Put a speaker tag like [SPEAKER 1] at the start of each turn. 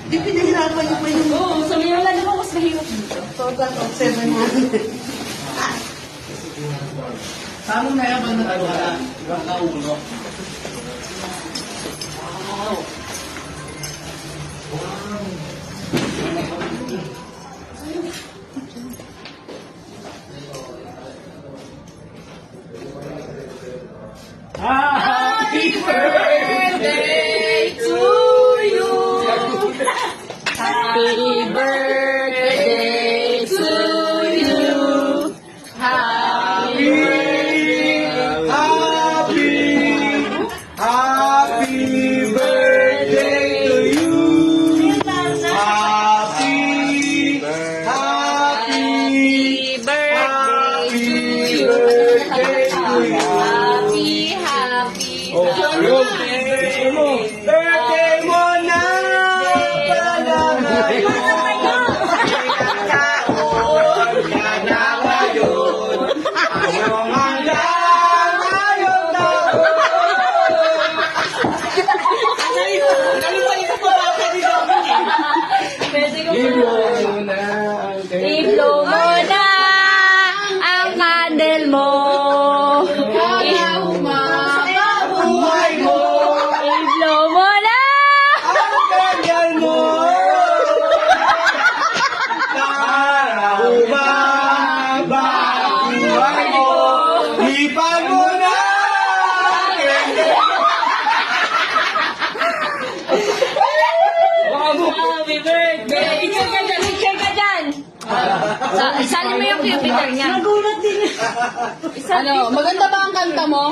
[SPEAKER 1] Di pinahirapan niyo pa yung...
[SPEAKER 2] Oo, sa Maynila naman mas mahirap dito.
[SPEAKER 1] Total of 700.
[SPEAKER 3] Saan na yaman na wala? Wala ulo. Happy birthday
[SPEAKER 2] to you. Happy birthday to you. Happy
[SPEAKER 3] Happy birthday to you. Happy
[SPEAKER 2] birthday to you. Happy
[SPEAKER 3] birthday mo na pala ngayon. Nagkakaon ka na ngayon. Ang hanggang ngayong taon.
[SPEAKER 2] Pwede ko
[SPEAKER 3] Iblo mo na.
[SPEAKER 2] I-blow mo na ang candle mo.
[SPEAKER 3] Buhay mo.
[SPEAKER 2] I-blow mo na.
[SPEAKER 3] Ang kanyal mo. Para umaba ang buhay mo. Lipan mo na.
[SPEAKER 2] Happy birthday. Picture ka dyan, picture ka dyan. Isali mo yung computer niya.
[SPEAKER 1] Nagulat din.
[SPEAKER 2] Ano, maganda ba ang kanta mo?